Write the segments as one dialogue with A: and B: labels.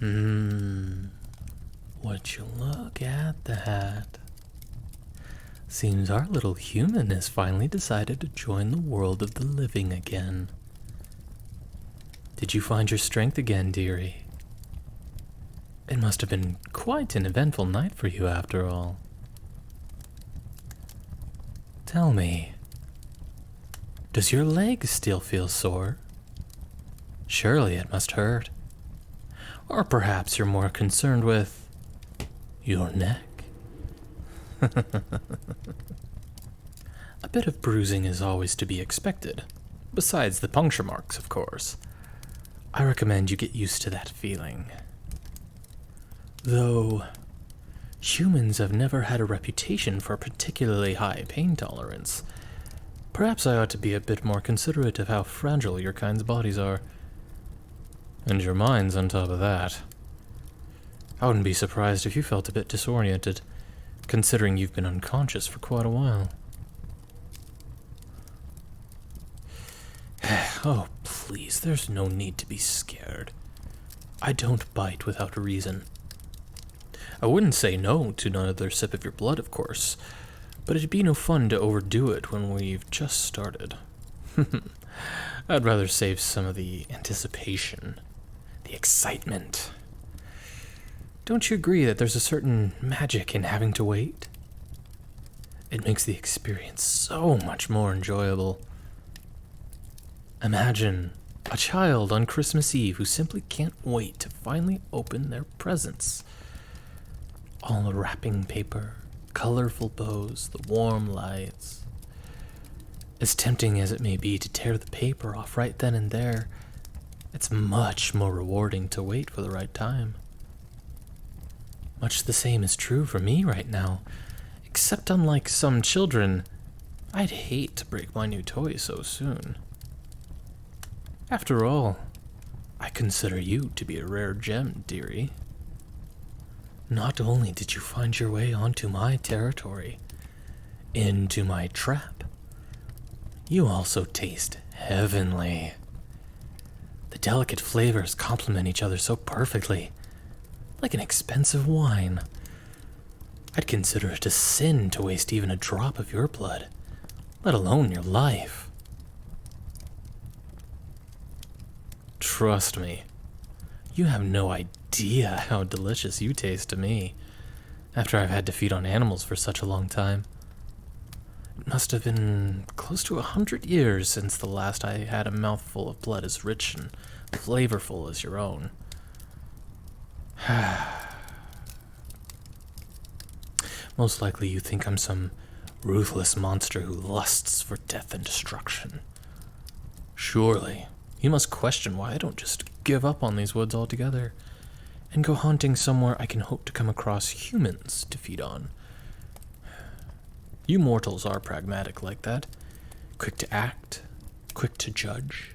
A: Would you look at that? Seems our little human has finally decided to join the world of the living again. Did you find your strength again, dearie? It must have been quite an eventful night for you after all. Tell me, does your leg still feel sore? Surely it must hurt. Or perhaps you're more concerned with your neck. A bit of bruising is always to be expected, besides the puncture marks, of course. I recommend you get used to that feeling. Though, humans have never had a reputation for particularly high pain tolerance. Perhaps I ought to be a bit more considerate of how fragile your kind's bodies are. And your minds on top of that. I wouldn't be surprised if you felt a bit disoriented, considering you've been unconscious for quite a while. Oh, please, there's no need to be scared. I don't bite without a reason. I wouldn't say no to another sip of your blood, of course, but it'd be no fun to overdo it when we've just started. I'd rather save some of the anticipation, the excitement. Don't you agree that there's a certain magic in having to wait? It makes the experience so much more enjoyable. Imagine a child on Christmas Eve who simply can't wait to finally open their presents. All the wrapping paper, colorful bows, the warm lights. As tempting as it may be to tear the paper off right then and there, it's much more rewarding to wait for the right time. Much the same is true for me right now, except unlike some children, I'd hate to break my new toy so soon. After all, I consider you to be a rare gem, dearie. Not only did you find your way onto my territory, into my trap, you also taste heavenly. The delicate flavors complement each other so perfectly, like an expensive wine. I'd consider it a sin to waste even a drop of your blood, let alone your life. Trust me, you have no idea how delicious you taste to me, after I've had to feed on animals for such a long time. It must have been close to 100 years since the last I had a mouthful of blood as rich and flavorful as your own. Most likely you think I'm some ruthless monster who lusts for death and destruction. Surely, you must question why I don't just give up on these woods altogether and go hunting somewhere I can hope to come across humans to feed on. You mortals are pragmatic like that, quick to act, quick to judge,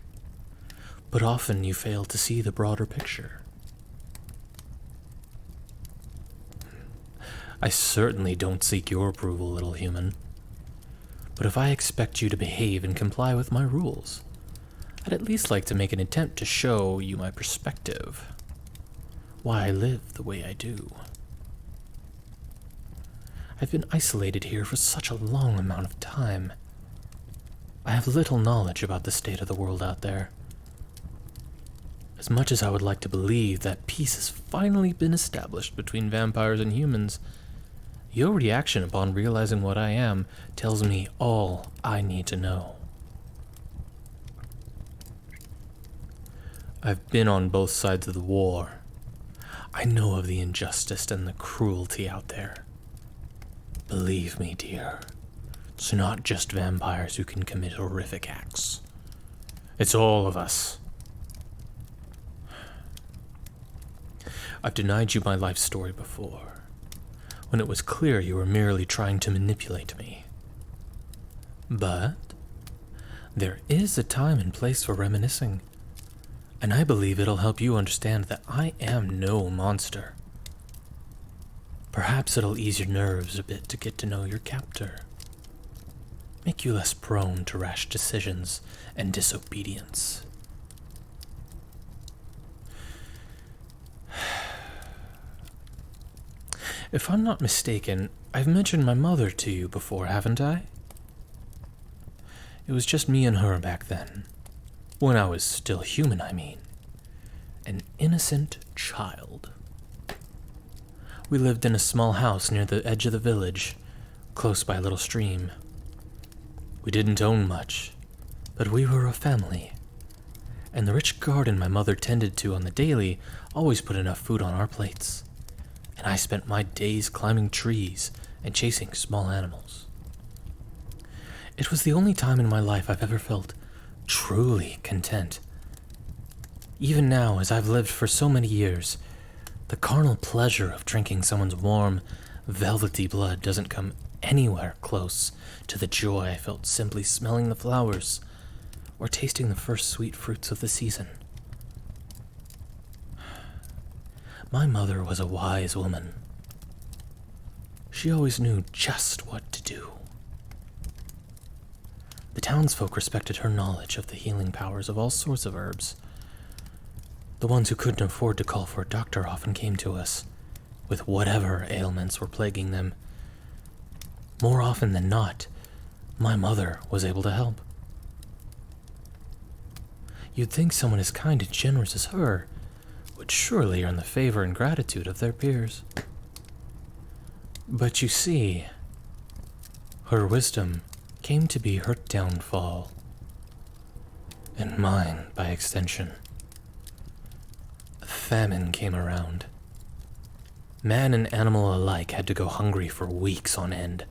A: but often you fail to see the broader picture. I certainly don't seek your approval, little human, but if I expect you to behave and comply with my rules, I'd at least like to make an attempt to show you my perspective, why I live the way I do. I've been isolated here for such a long amount of time. I have little knowledge about the state of the world out there. As much as I would like to believe that peace has finally been established between vampires and humans, your reaction upon realizing what I am tells me all I need to know. I've been on both sides of the war. I know of the injustice and the cruelty out there. Believe me, dear, it's not just vampires who can commit horrific acts. It's all of us. I've denied you my life story before, when it was clear you were merely trying to manipulate me. But there is a time and place for reminiscing, and I believe it'll help you understand that I am no monster. Perhaps it'll ease your nerves a bit to get to know your captor, make you less prone to rash decisions and disobedience. If I'm not mistaken, I've mentioned my mother to you before, haven't I? It was just me and her back then. When I was still human, I mean. An innocent child. We lived in a small house near the edge of the village, close by a little stream. We didn't own much, but we were a family. And the rich garden my mother tended to on the daily always put enough food on our plates. And I spent my days climbing trees and chasing small animals. It was the only time in my life I've ever felt truly content. Even now, as I've lived for so many years, the carnal pleasure of drinking someone's warm, velvety blood doesn't come anywhere close to the joy I felt simply smelling the flowers or tasting the first sweet fruits of the season. My mother was a wise woman. She always knew just what to do. The townsfolk respected her knowledge of the healing powers of all sorts of herbs. The ones who couldn't afford to call for a doctor often came to us, with whatever ailments were plaguing them. More often than not, my mother was able to help. You'd think someone as kind and generous as her would surely earn the favor and gratitude of their peers. But you see, her wisdom came to be her downfall, and mine by extension. Famine came around. Man and animal alike had to go hungry for weeks on end.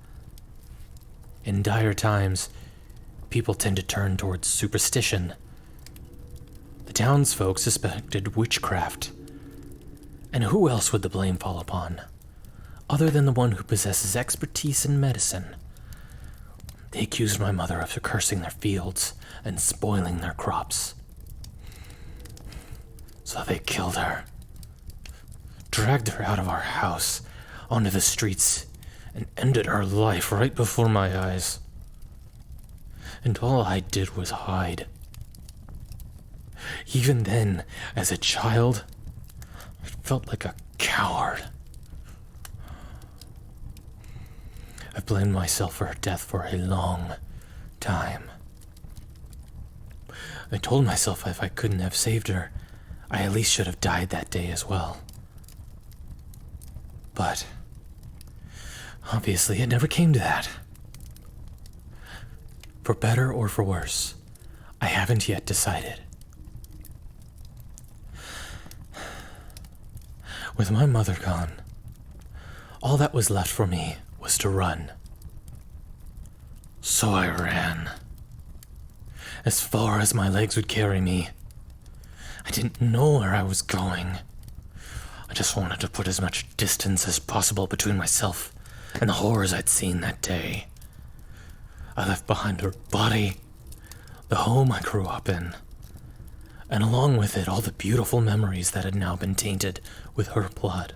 A: In dire times, people tend to turn towards superstition. The townsfolk suspected witchcraft. And who else would the blame fall upon, other than the one who possesses expertise in medicine? They accused my mother of cursing their fields and spoiling their crops. So they killed her, dragged her out of our house onto the streets, and ended her life right before my eyes. And all I did was hide. Even then, as a child, I felt like a coward. I blamed myself for her death for a long time. I told myself if I couldn't have saved her, I at least should have died that day as well. But obviously it never came to that. For better or for worse, I haven't yet decided. With my mother gone, all that was left for me was to run. So I ran. As far as my legs would carry me. I didn't know where I was going. I just wanted to put as much distance as possible between myself and the horrors I'd seen that day. I left behind her body, the home I grew up in, and along with it all the beautiful memories that had now been tainted with her blood.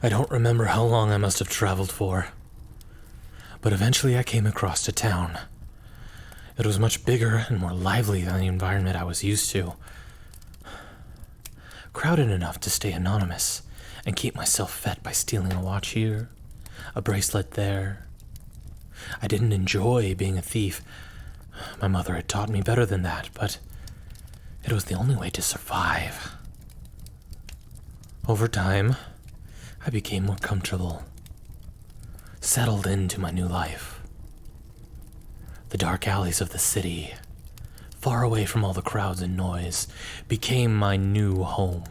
A: I don't remember how long I must have traveled for, but eventually I came across a town. It was much bigger and more lively than the environment I was used to. Crowded enough to stay anonymous and keep myself fed by stealing a watch here, a bracelet there. I didn't enjoy being a thief. My mother had taught me better than that, but it was the only way to survive. Over time, I became more comfortable, settled into my new life. The dark alleys of the city, far away from all the crowds and noise, became my new home.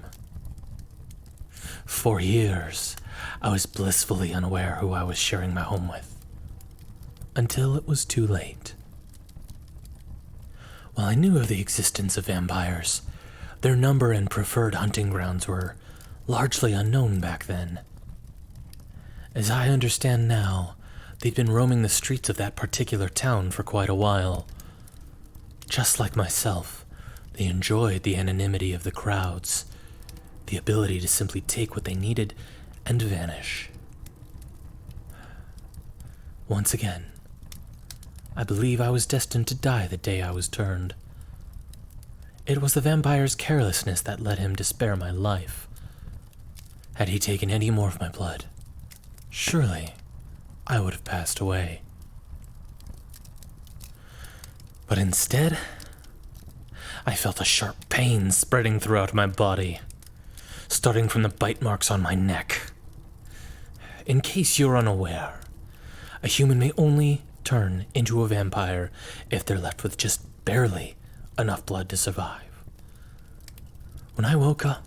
A: For years, I was blissfully unaware who I was sharing my home with, until it was too late. While I knew of the existence of vampires, their number and preferred hunting grounds were largely unknown back then. As I understand now, they'd been roaming the streets of that particular town for quite a while. Just like myself, they enjoyed the anonymity of the crowds, the ability to simply take what they needed and vanish. Once again, I believe I was destined to die the day I was turned. It was the vampire's carelessness that led him to spare my life, Had he taken any more of my blood, surely I would have passed away. But instead, I felt a sharp pain spreading throughout my body, starting from the bite marks on my neck. In case you're unaware, a human may only turn into a vampire if they're left with just barely enough blood to survive. When I woke up,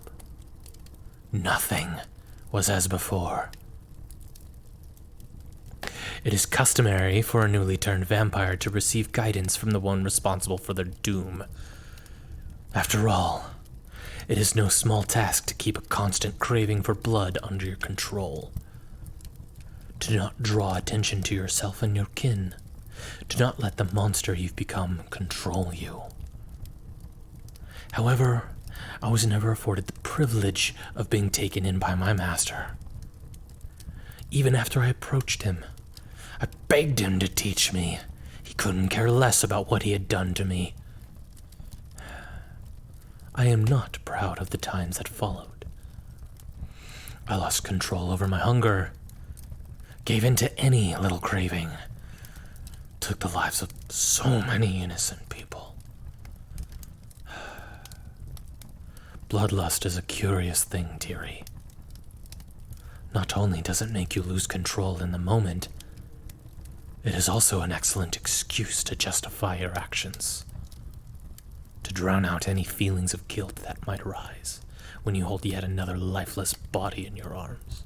A: nothing was as before. It is customary for a newly turned vampire to receive guidance from the one responsible for their doom. After all, it is no small task to keep a constant craving for blood under your control. Do not draw attention to yourself and your kin. Do not let the monster you've become control you. However, I was never afforded the privilege of being taken in by my master. Even after I approached him, I begged him to teach me. He couldn't care less about what he had done to me. I am not proud of the times that followed. I lost control over my hunger, gave in to any little craving, took the lives of so many innocent people. Bloodlust is a curious thing, dearie. Not only does it make you lose control in the moment, it is also an excellent excuse to justify your actions, to drown out any feelings of guilt that might arise when you hold yet another lifeless body in your arms.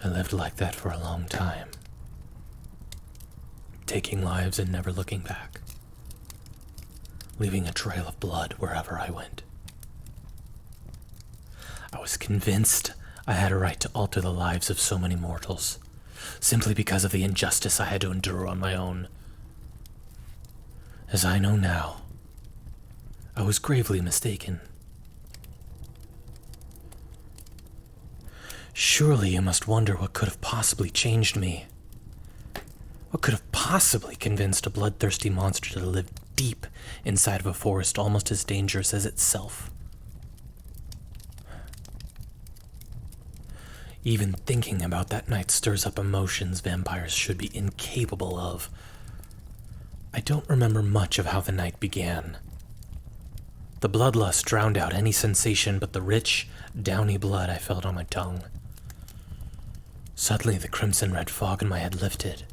A: I lived like that for a long time, taking lives and never looking back, leaving a trail of blood wherever I went. I was convinced I had a right to alter the lives of so many mortals, simply because of the injustice I had to endure on my own. As I know now, I was gravely mistaken. Surely you must wonder what could have possibly changed me. What could have possibly convinced a bloodthirsty monster to live deep inside of a forest almost as dangerous as itself? Even thinking about that night stirs up emotions vampires should be incapable of. I don't remember much of how the night began. The bloodlust drowned out any sensation but the rich, downy blood I felt on my tongue. Suddenly, the crimson-red fog in my head lifted,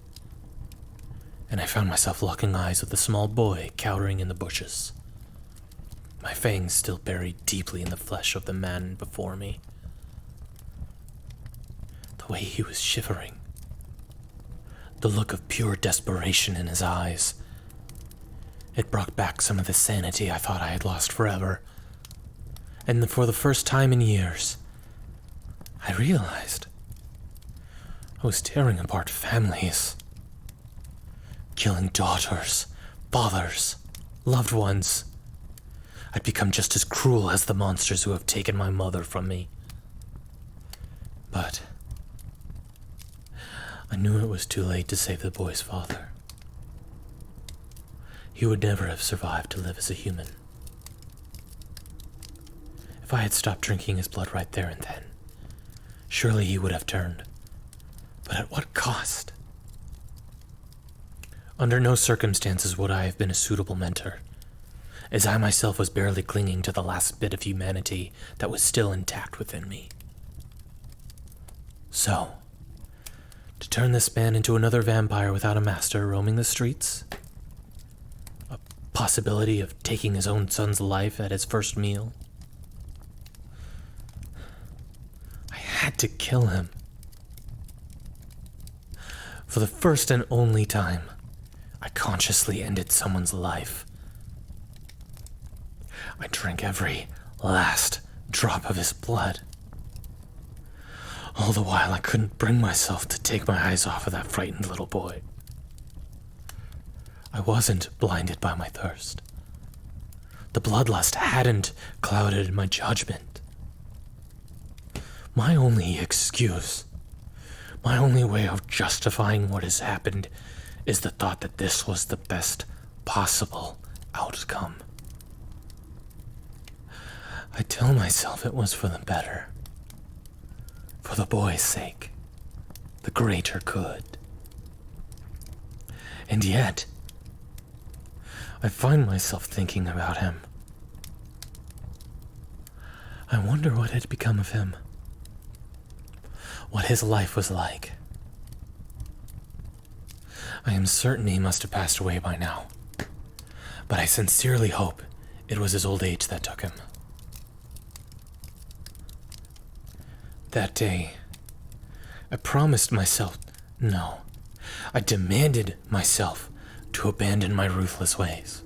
A: and I found myself locking eyes with a small boy cowering in the bushes, my fangs still buried deeply in the flesh of the man before me. The way he was shivering, the look of pure desperation in his eyes, it brought back some of the sanity I thought I had lost forever. And for the first time in years, I realized I was tearing apart families, killing daughters, fathers, loved ones. I'd become just as cruel as the monsters who have taken my mother from me. But I knew it was too late to save the boy's father. He would never have survived to live as a human. If I had stopped drinking his blood right there and then, surely he would have turned. But at what cost? Under no circumstances would I have been a suitable mentor, as I myself was barely clinging to the last bit of humanity that was still intact within me. So, to turn this man into another vampire without a master roaming the streets? A possibility of taking his own son's life at his first meal? I had to kill him. For the first and only time, I consciously ended someone's life. I drank every last drop of his blood. All the while, I couldn't bring myself to take my eyes off of that frightened little boy. I wasn't blinded by my thirst. The bloodlust hadn't clouded my judgment. My only excuse, my only way of justifying what has happened, is the thought that this was the best possible outcome. I tell myself it was for the better. For the boy's sake. The greater good. And yet, I find myself thinking about him. I wonder what had become of him. What his life was like. I am certain he must have passed away by now. But I sincerely hope it was his old age that took him. That day, I promised myself, no, I demanded myself to abandon my ruthless ways.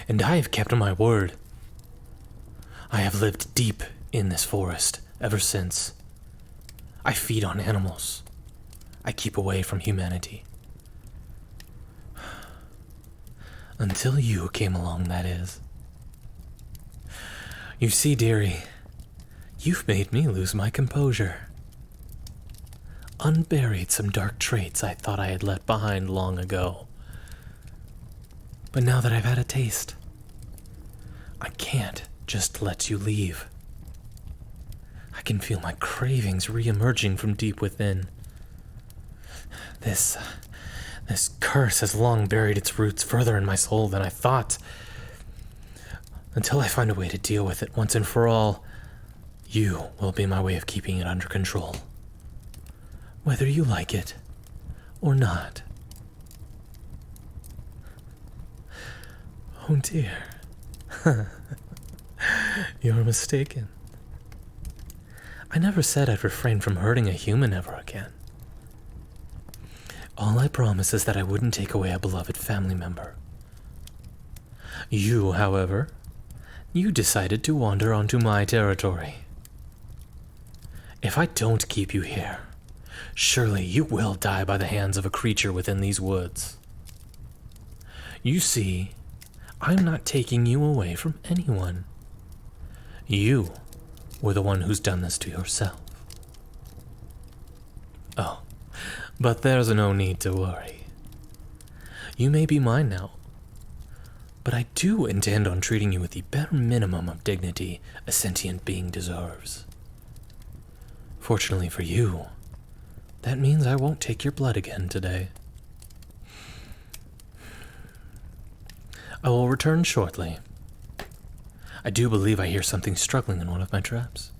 A: And I have kept my word. I have lived deep in this forest ever since. I feed on animals. I keep away from humanity. Until you came along, that is. You see, dearie, you've made me lose my composure. Unburied some dark traits I thought I had left behind long ago. But now that I've had a taste, I can't just let you leave. I can feel my cravings re-emerging from deep within. This curse has long buried its roots further in my soul than I thought. Until I find a way to deal with it once and for all, you will be my way of keeping it under control. Whether you like it or not. Oh dear. You're mistaken. I never said I'd refrain from hurting a human ever again. All I promise is that I wouldn't take away a beloved family member. You, however, you decided to wander onto my territory. If I don't keep you here, surely you will die by the hands of a creature within these woods. You see, I'm not taking you away from anyone. You were the one who's done this to yourself. Oh, but there's no need to worry. You may be mine now, but I do intend on treating you with the bare minimum of dignity a sentient being deserves. Fortunately for you, that means I won't take your blood again today. I will return shortly. I do believe I hear something struggling in one of my traps.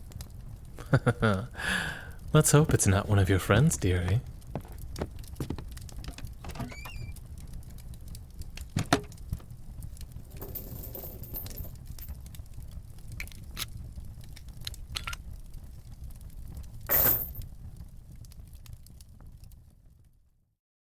A: Let's hope it's not one of your friends, dearie.